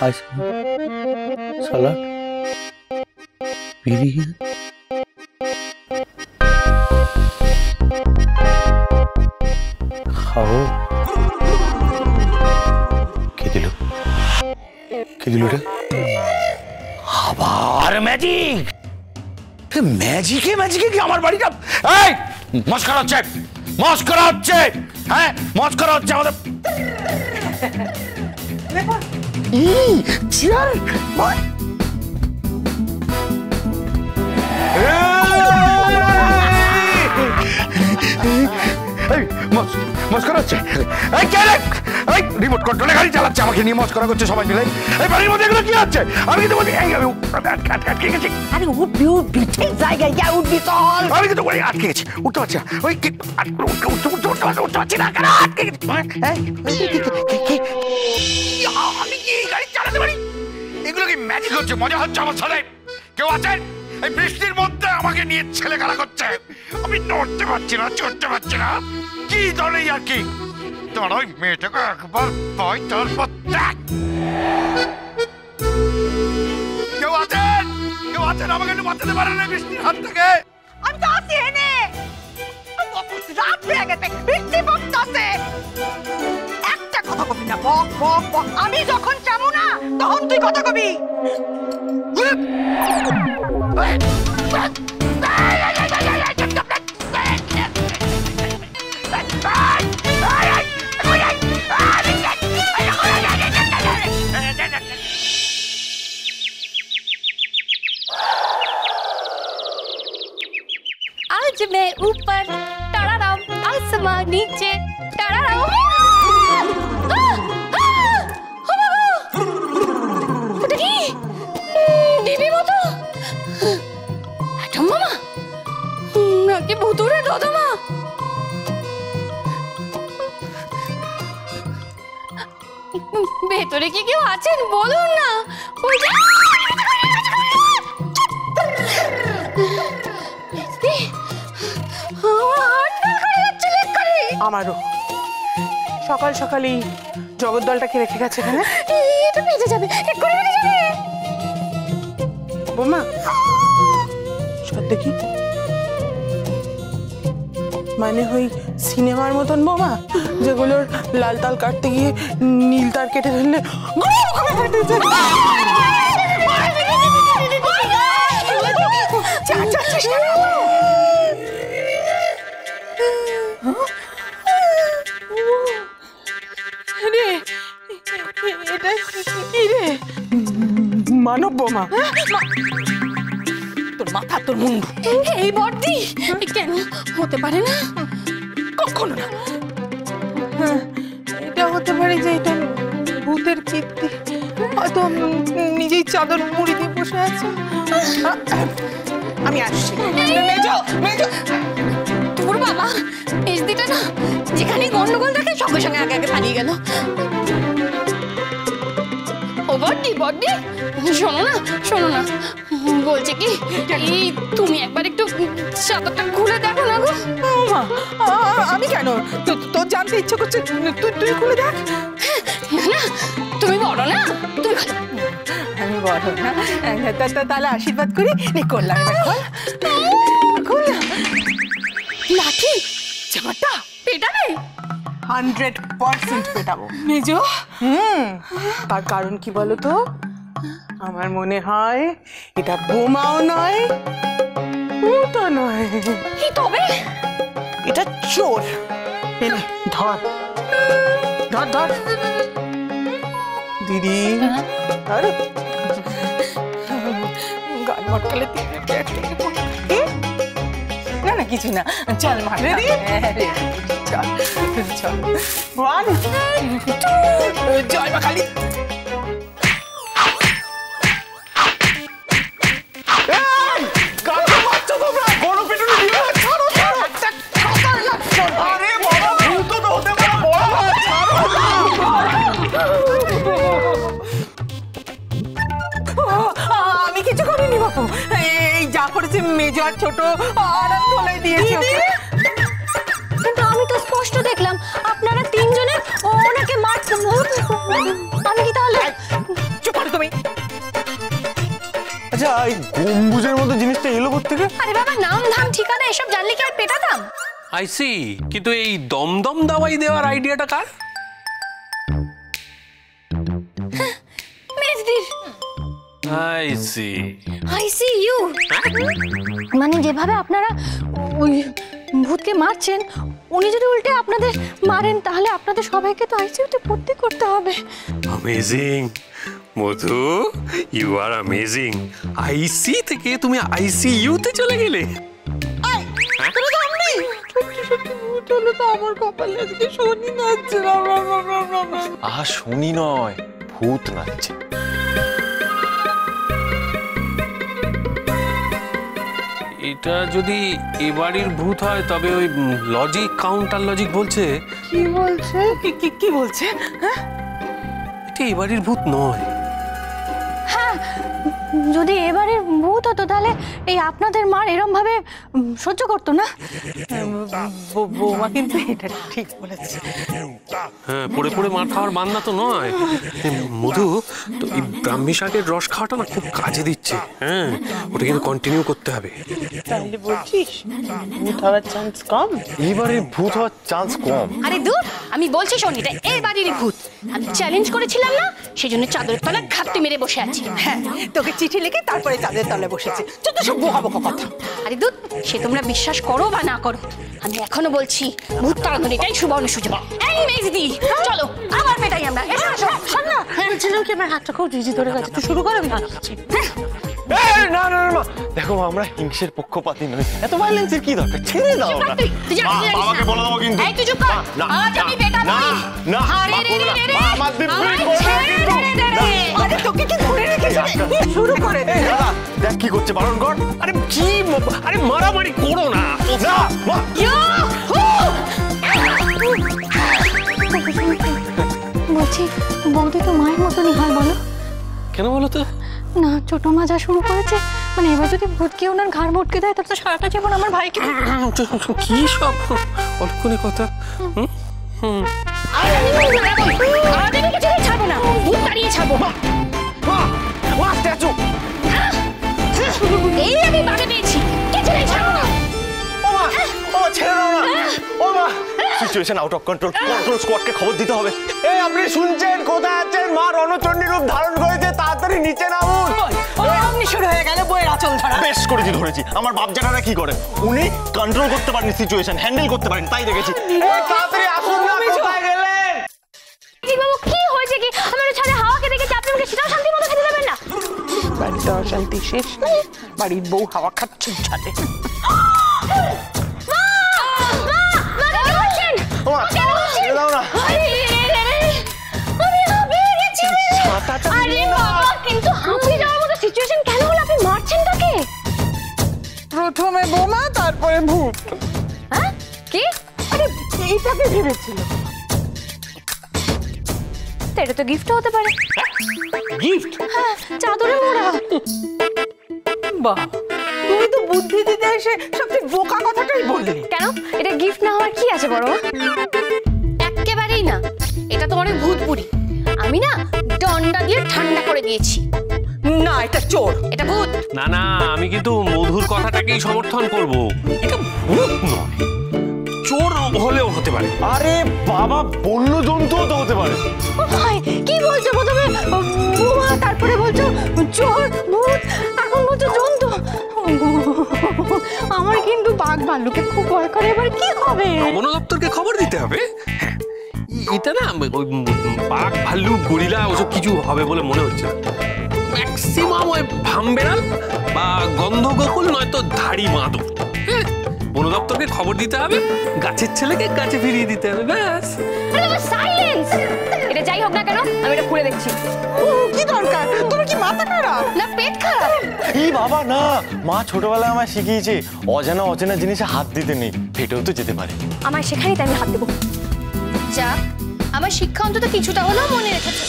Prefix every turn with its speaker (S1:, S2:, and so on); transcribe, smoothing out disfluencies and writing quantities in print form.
S1: Ice cream, सलाद, बिरियानी। खाओ। কে দিল রে? আবার ম্যাজিক। ম্যাজিকে কি আমার বাড়িটা? এই মস্করা হচ্ছে, হ্যাঁ মস্করা হচ্ছে আমাদের। চেয়ার মস্করা হচ্ছে। রিমোট কন্ট্রোলে গাড়ি চালাচ্ছে, আমাকে নিয়ে মস্করা করছে সবাই মিলে। এই বাড়ির মধ্যে এগুলো কি হচ্ছে? আমি কিন্তু বলছি আটকে গেছি। আরে উঠবি ঠিক জায়গায় গিয়ে উঠবি চল। আমি কিন্তু আটকে গেছি, উঠতে পারছি না। ওই উঠতে পারছি না, কেন আটকে গেছি? আমি কি গাড়ি চালাতে পারি? এগুলো কি ম্যাজিক হচ্ছে? মজা হচ্ছে আমার সাথে? কেউ আছেন? এই বৃষ্টির মধ্যে আমাকে নিয়ে ছেলে খেলা করছে, আমি নড়তে পারছি না, চড়তে পারছি না। কি ধরে আর কি? তোমার ওই মেয়েটাকে একবার পাই, তারপর দেখ। কেউ আছেন? আমাকে একটু বাঁচাতে পারেন না বৃষ্টির হাত থেকে?
S2: আমি তো আছি এনে। রাত হয়ে গেছে, বৃষ্টি পড়তেছে। একটা কথা কবি না, বক। আমি যখন চামু না তখন তুই কথা কবি।
S3: आज मैं ऊपर टड़ाराम, आसमां नीचे टड़ाराम। দেখি দিবি মতো মামা নাকি ভুতুরে দাদামা? ভেতরে কি কেউ আছেন বলুন না।
S4: আমারও সকাল সকালই জগদ্দলটাকে রেখে গেছে এখানে।
S3: এটা বেজে যাবে, এক্ষুনি বেজে যাবে।
S4: বোমা সব দেখি, মানে ওই সিনেমার মতন বোমা যেগুলোর লাল তাল কাটতে গিয়ে নীল তার কেটে ফেললে মানব বোমা।
S2: তোর মাথা, তোর মুন্ডু।
S3: এই বর্দি কেন হতে পারে না?
S4: কখনো না। এটা হতে পারে যে এটা ভূতের কীর্তি, হয়তো নিজেই চাদর মুড়ি দিয়ে বসে আছে। আমি আসছি।
S3: তোর বাবা এসদিটা না যেখানে গন্ডগোল থাকে সঙ্গে সঙ্গে আগে আগে পালিয়ে গেল। ও বর্দি শোনো না বলছে কি, এই তুমি একবার একটু চাদরটা খুলে দেখো না গো।
S4: আমি কেন? তোর জানতে ইচ্ছে করছে, তুই খুলে দেখ।
S3: না তুমি বড় না, তুমি
S4: আমি বড় না, তাহলে আশীর্বাদ করি। করলাম এবার খুললাম।
S3: লাঠি জামাটা পেটাবে?
S4: 100% পেটাবো
S3: মেজো।
S4: তার কারণ কি বলো তো? আমার মনে হয় এটা বোমাও নয়, ভূতও নয়।
S3: কি তবে?
S4: এটা চোর। ধর ধর ধর দিদি, আরে গান মটকালে না না কিছু না, চল মার। রেডি? চল চল। 1 2 জয় মা কালী। আমি কিছু করিনি বাপু, এই যা করেছে মেজো আর ছোট আরাম তোলাই দিয়েছে।
S3: কিন্তু আমি তো স্পষ্ট দেখলাম আপনারা তিনজনে ওনাকে মারছেন। আমি কি তাহলে?
S4: চুপ
S5: আচ্ছা এই গম্বুজের মতো জিনিসটা এলো কোত্থেকে?
S3: আরে বাবা, নাম ধাম ঠিকানা এসব জানলে কি আর পেটাতাম?
S6: আই সি, কিন্তু এই দমদম দাওয়াই দেওয়ার আইডিয়াটা কার?
S3: মেজদির।
S6: I see.
S3: I see you. মানে যেভাবে আপনারা ওই ভূতকে মারছেন, উনি যদি উল্টে আপনাদের মারেন তাহলে আপনাদের সবাইকে তো আইসিইউতে ভর্তি করতে হবে।
S6: Amazing Madhu, you are amazing. আইসি থেকে তুমি আইসিইউ তে চলে গেলে।
S4: আমার কপালে আজকে শনি নাচছে।
S5: আহা শনি নয়, ভূত নাচছে।
S6: এটা যদি এ বাড়ির ভূত হয় তবে ওই লজিক কাউন্টার লজিক বলছে
S4: কি বলছে? কি বলছে? হ্যাঁ,
S6: এটা এ বাড়ির ভূত নয়।
S3: হ্যাঁ, যদি এবারের ভূত হতো তাহলে এই আপনাদের মার এরম ভাবে সহ্য করতো না।
S4: বৌমা কিন্তু এটা ঠিক বলেছে।
S6: হ্যাঁ, পড়ে পড়ে মার খাওয়ার বান্না তো নয়। মধু, তো এই ব্রাহ্মী শাকের রস খাওয়াটা না খুব কাজে দিচ্ছে। হ্যাঁ, ওটা কিন্তু কন্টিনিউ করতে হবে।
S4: তাহলে বলছিস ভূত হওয়ার চান্স কম?
S5: এইবারে ভূত হওয়ার চান্স কম।
S3: আরে দূর, আমি বলছি শোন, এটা এই বাড়িরই ভূত। আমি চ্যালেঞ্জ করেছিলাম না, সেই জন্য চাদরের তলায় ঘাপটি মেরে বসে আছি।
S2: হ্যাঁ, তোকে চিঠি লিখে তারপরে চাঁদের তলায় বসেছে। যত সব বোকা বোকা কথা।
S3: আরে দূর, সে তোমরা বিশ্বাস করো বা না করো, আমি এখনো বলছি ভূত তাড়ানোর এটাই সুবর্ণ সুযোগ। এই মেজদি, চলো আবার মেটাই আমরা। এসো এসো। শোন না,
S4: বলছিলাম কি আমার হাতটা খুব জিজি ধরে গেছে, তুই শুরু কর, আমি হাঁটছি।
S5: না না না, দেখো আমরা হিংসের পক্ষপাতী নই, এত ভায়োলেন্সের কি দরকার? ছেড়ে দাও না।
S3: তুই জানিস না?
S5: বাবাকে বলে দেবো কিন্তু।
S3: এই তুই চুপ কর।
S5: না,
S3: আজ আমি বেটা
S5: না,
S3: বলি।
S5: না,
S3: আরে
S5: মা
S3: রে
S5: করবে
S3: রে
S5: না।
S3: রে রে।
S5: মা, আমার দিব্যি
S3: আমায়
S5: করবে না
S3: ছেড়ে
S5: কিন্তু।
S3: দে রে রে।
S2: আরে তোকে কি ধরে রেখেছে? শুরু করে দে।
S5: দাদা দেখ কি করছে, বারণ কর।
S6: আরে কি আরে মারামারি করো না।
S5: না মা,
S3: বলছি বৌদি তো মায়ের মতনই হয় বলো?
S6: কেন বলো তো?
S3: না, ছোট মা যা শুরু করেছে, মানে এবার যদি ভূতকে ওনার ঘাড় মটকে দেয় তাহলে তো সারাটা জীবন আমার ভাইকে।
S6: কি সব অলক্ষণে কথা।
S3: আজ আমি কিছুতেই ছাড়বো না, ভূত তাড়িয়ে ছাড়বো।
S5: মা স্ট্যাচু।
S3: এই আমি বাগে পেয়েছি, কিছুতেই ছাড়বো না।
S5: ও মা, ও ছেড়ে দাও না। ও মা, situation out of control. Control স্কোয়াডকে খবর দিতে হবে। এই আপনি শুনছেন? কোথায় আছেন? মা রণচণ্ডী রূপ ধারণ করেছে, তাড়াতাড়ি নিচে নামুন।
S2: অমনি শুরু হয়ে গেল বইয়ের আঁচল ধরা।
S5: বেশ করেছি, ধরেছি। আমার বাপ জ্যাঠারা কি করেন? উনি কন্ট্রোল করতে পারেন, সিচুয়েশন হ্যান্ডেল করতে পারেন, তাই দেখেছি। এই তাড়াতাড়ি আসুন না, কোথায় গেলেন?
S3: বাবু কি হয়েছে কি? আমার ছাড়ে হাওয়াকে দেখেছি, আপনি আমাকে সেটাও শান্তি মতো খেতে দেবেন না?
S4: বাড়িতে অশান্তি শেষ নেই, বাড়ির বউ হাওয়া খাচ্ছে ছাদে।
S5: ও মা, ছেড়ে দাও না।
S4: প্রথমে বোমা, তারপরে ভূত।
S3: কি?
S4: আরে এইটাকে ভেবেছিল।
S3: এটা তো গিফট হতে পারে।
S5: গিফট?
S3: হ্যাঁ, চাদরে মোড়া।
S4: বাহ, তুমি তো বুদ্ধি দিতে এসে সবচেয়ে বোকা কথাটাই বললে।
S3: কেন? এটা গিফট না হওয়ার কি আছে বড় মা? একেবারেই না, এটা তো অনেক ভূতপুরি। আমি না ডন্ডা দিয়ে ঠান্ডা করে দিয়েছি।
S2: না, এটা চোর।
S3: এটা ভূত।
S6: না না, আমি কিন্তু মধুর কথাটাকেই সমর্থন করব। এটা ভূত নয়, চোর হলেও হতে পারে।
S5: আরে বাবা, বন্য জন্তুও তো হতে পারে।
S3: ও ভাই, কি বলছো? প্রথমে বোমা, তারপরে বলছো চোর, ভূত, এখন বলছো জন্তু। আমার কিন্তু বাঘ ভাল্লুকে খুব ভয় করে, এবার কি হবে?
S6: বন দপ্তরকে খবর দিতে হবে। হ্যাঁ, এটা না ওই বাঘ ভাল্লুক গরিলা ওসব কিছু হবে বলে মনে হচ্ছে না। ম্যাক্সিমাম ওই ভামবেড়াল বা গন্ধগোকুল নয়তো ধাড়ি মাদক। হ্যাঁ, বন দপ্তরকে খবর দিতে হবে, গাছের ছেলেকে গাছে ফিরিয়ে দিতে হবে, ব্যাস।
S3: সাইলেন্স! এটা যাই হোক না কেন, আমি এটা খুলে দেখছি।
S4: কি দরকার? তোমার কি মাথা খারাপ
S3: না পেট খারাপ?
S5: এই বাবা না, মা ছোটবেলায় আমায় শিখিয়েছে অজানা অচেনা জিনিসে হাত দিতে নেই, ফেটেও তো যেতে পারে।
S3: আমার শেখাই তাই আমি হাত দেবো। যা, আমার শিক্ষা অন্তত কিছুটা হলেও মনে রেখেছে।